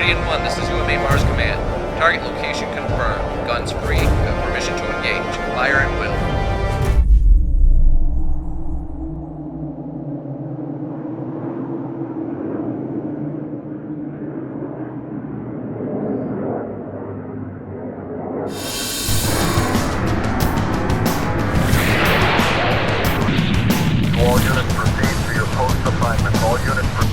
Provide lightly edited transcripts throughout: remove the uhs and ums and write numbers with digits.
Meridian 1, this is UMA Mars Command. Target location confirmed. Guns free. Permission to engage. Fire at will. All units proceed to your post assignments. All units proceed.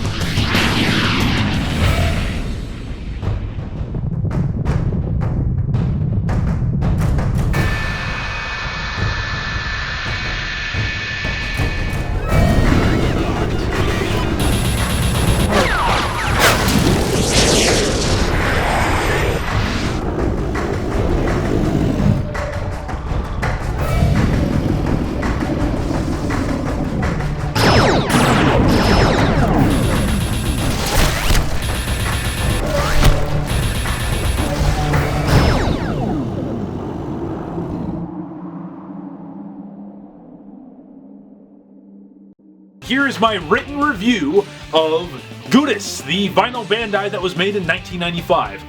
Here is my written review of Gudis, the vinyl Bandai that was made in 1995.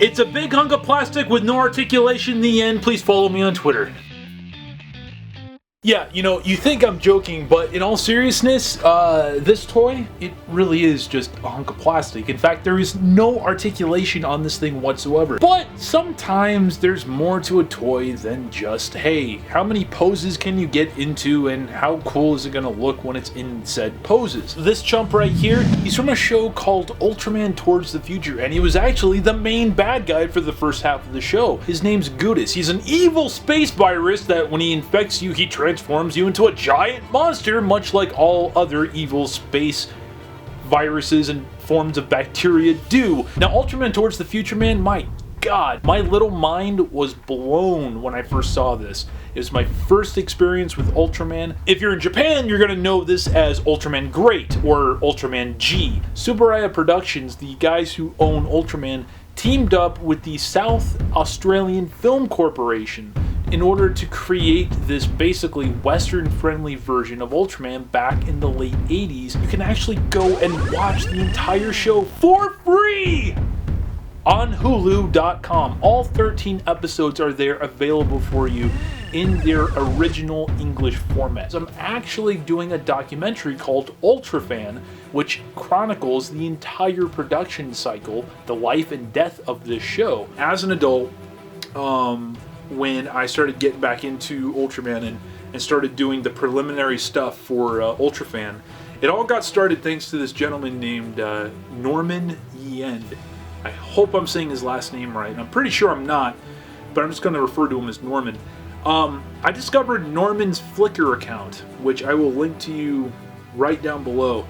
It's a big hunk of plastic with no articulation in the end. Please follow me on Twitter. Yeah, you know, you think I'm joking, but in all seriousness, this toy, it really is just a hunk of plastic. In fact, there is no articulation on this thing whatsoever. But sometimes there's more to a toy than just, hey, how many poses can you get into and how cool is it gonna look when it's in said poses? This chump right here, he's from a show called Ultraman Towards the Future, and he was actually the main bad guy for the first half of the show. His name's Gudis. He's an evil space virus that when he infects you, he transforms you into a giant monster, much like all other evil space viruses and forms of bacteria do. Now, Ultraman Towards the Future, man, my god, my little mind was blown when I first saw this. It was my first experience with Ultraman. If you're in Japan, you're gonna know this as Ultraman Great or Ultraman G. Tsuburaya Productions, the guys who own Ultraman, teamed up with the South Australian Film Corporation in order to create this basically Western-friendly version of Ultraman back in the late 80s. You can actually go and watch the entire show for free on Hulu.com. All 13 episodes are there available for you in their original English format. So I'm actually doing a documentary called Ultrafan, which chronicles the entire production cycle, the life and death of this show. As an adult, when I started getting back into Ultraman and started doing the preliminary stuff for Ultrafan, it all got started thanks to this gentleman named Norman Yend. I hope I'm saying his last name right. I'm pretty sure I'm not, but I'm just going to refer to him as Norman. I discovered Norman's Flickr account, which I will link to you right down below.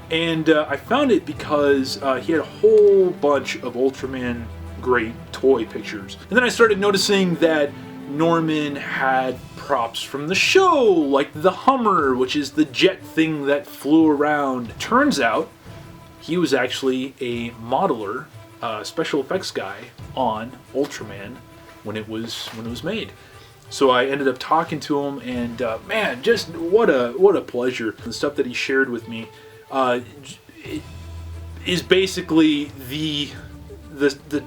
And I found it because he had a whole bunch of Ultraman Great toy pictures. And then I started noticing that Norman had props from the show, like the Hummer, which is the jet thing that flew around. Turns out he was actually a modeler, special effects guy on Ultraman when it was made. So I ended up talking to him, and man, just what a pleasure. The stuff that he shared with me is basically the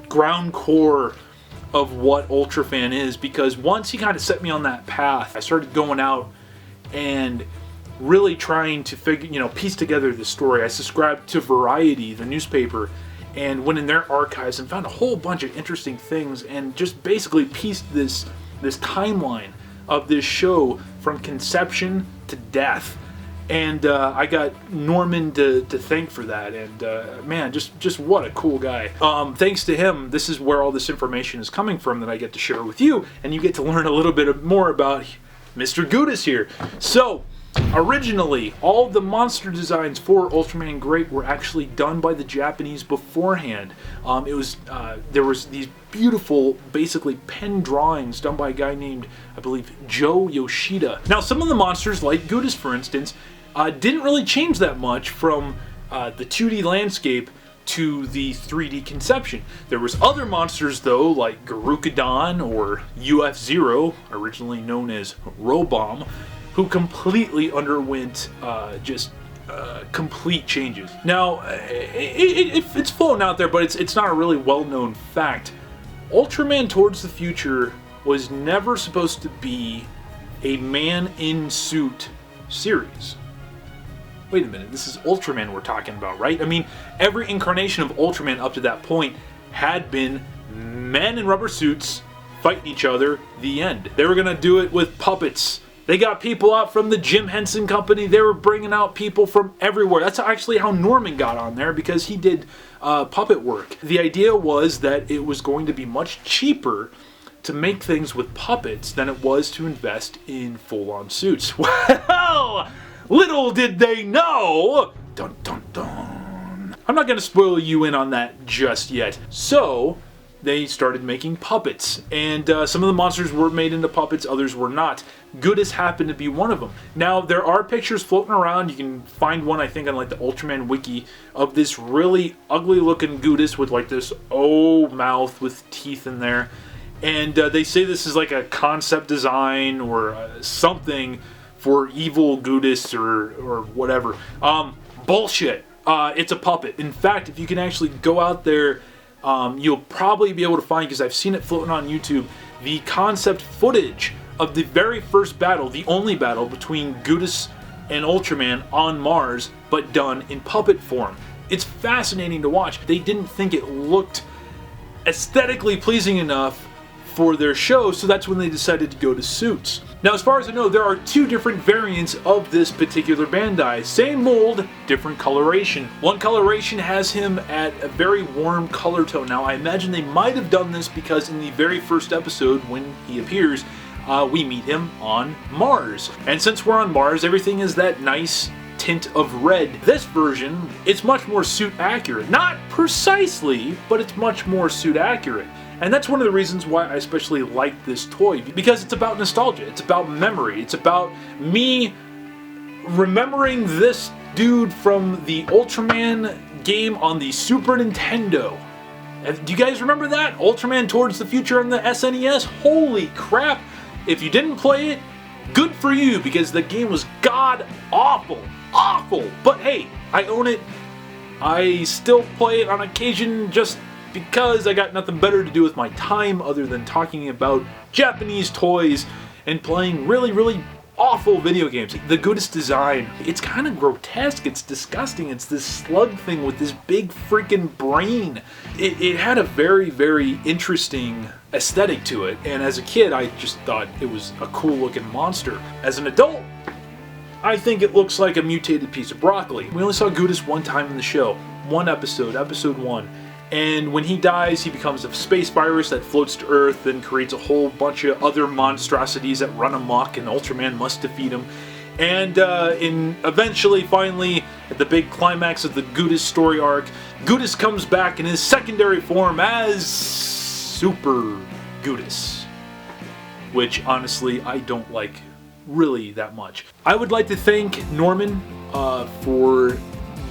ground core of what Ultrafan is, because once he kind of set me on that path, I started going out and really trying to piece together the story. I subscribed to Variety, the newspaper, and went in their archives and found a whole bunch of interesting things and just basically pieced this timeline of this show from conception to death. And I got Norman to thank for that, and man, just what a cool guy. Thanks to him, this is where all this information is coming from that I get to share with you, and you get to learn a little bit more about Mr. Gudis here. So, originally, all the monster designs for Ultraman Great were actually done by the Japanese beforehand. There was these beautiful, basically pen drawings done by a guy named, I believe, Joe Yoshida. Now, some of the monsters, like Gudis for instance, didn't really change that much from the 2D landscape to the 3D conception. There was other monsters though, like Garukadon or UF-Zero, originally known as Robomb, who completely underwent just complete changes. Now, it's floating out there, but it's not a really well-known fact. Ultraman Towards the Future was never supposed to be a man-in-suit series. Wait a minute, this is Ultraman we're talking about, right? I mean, every incarnation of Ultraman up to that point had been men in rubber suits fighting each other, the end. They were gonna do it with puppets. They got people out from the Jim Henson Company. They were bringing out people from everywhere. That's actually how Norman got on there, because he did puppet work. The idea was that it was going to be much cheaper to make things with puppets than it was to invest in full-on suits. Well, little did they know! Dun dun dun. I'm not gonna spoil you in on that just yet. So, they started making puppets, and some of the monsters were made into puppets, others were not. Gudis happened to be one of them. Now, there are pictures floating around. You can find one, I think, on like the Ultraman wiki of this really ugly looking Gudis with like this mouth with teeth in there. And they say this is like a concept design or something for evil Gudis or whatever. Bullshit. It's a puppet. In fact, if you can actually go out there, you'll probably be able to find, because I've seen it floating on YouTube, the concept footage of the very first battle, the only battle between Gudis and Ultraman on Mars, but done in puppet form. It's fascinating to watch. They didn't think it looked aesthetically pleasing enough for their show, so that's when they decided to go to suits. Now, as far as I know, there are two different variants of this particular Bandai. Same mold, different coloration. One coloration has him at a very warm color tone. Now, I imagine they might have done this because in the very first episode, when he appears, we meet him on Mars. And since we're on Mars, everything is that nice tint of red. This version, it's much more suit accurate. Not precisely, but it's much more suit accurate. And that's one of the reasons why I especially like this toy, because it's about nostalgia, it's about memory, it's about me remembering this dude from the Ultraman game on the Super Nintendo. Do you guys remember that? Ultraman Towards the Future on the SNES? Holy crap! If you didn't play it, good for you, because the game was god awful. Awful! But hey, I own it. I still play it on occasion just because I got nothing better to do with my time other than talking about Japanese toys and playing really, really awful video games. The Gudis design, it's kind of grotesque, it's disgusting, it's this slug thing with this big freaking brain. It had a very, very interesting aesthetic to it, and as a kid I just thought it was a cool looking monster. As an adult, I think it looks like a mutated piece of broccoli. We only saw Gudis one time in the show. One episode, episode 1. And when he dies, he becomes a space virus that floats to Earth and creates a whole bunch of other monstrosities that run amok, and Ultraman must defeat him. And eventually, finally, at the big climax of the Gudis story arc, Gudis comes back in his secondary form as Super Gudis. Which, honestly, I don't like really that much. I would like to thank Norman for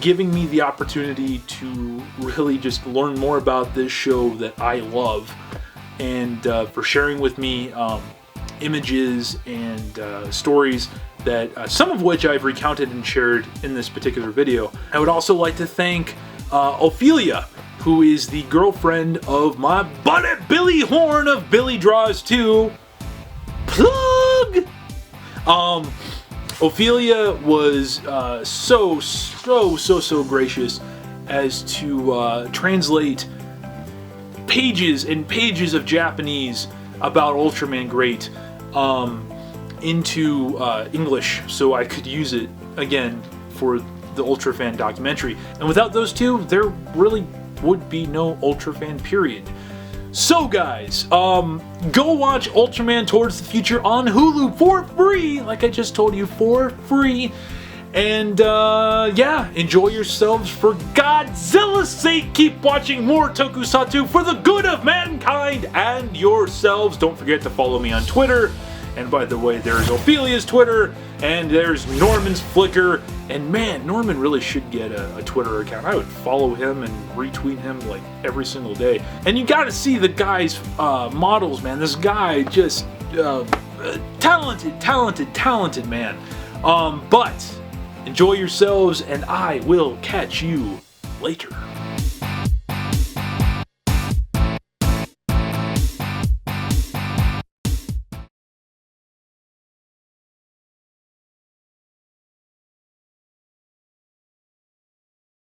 giving me the opportunity to really just learn more about this show that I love, and for sharing with me images and stories that some of which I've recounted and shared in this particular video. I would also like to thank Ophelia, who is the girlfriend of my buddy Billy Horn of Billy Draws 2. Plug! Ophelia was so gracious as to translate pages and pages of Japanese about Ultraman Great into English, so I could use it again for the Ultrafan documentary. And without those two, there really would be no Ultrafan, period. So guys, go watch Ultraman Towards the Future on Hulu for free, like I just told you, for free. And yeah, enjoy yourselves. For Godzilla's sake, keep watching more tokusatsu for the good of mankind and yourselves. Don't forget to follow me on Twitter. And by the way, there's Ophelia's Twitter, and there's Norman's Flickr. And man, Norman really should get a Twitter account. I would follow him and retweet him like every single day. And you gotta see the guy's models, man. This guy just talented man. But Enjoy yourselves, and I will catch you later.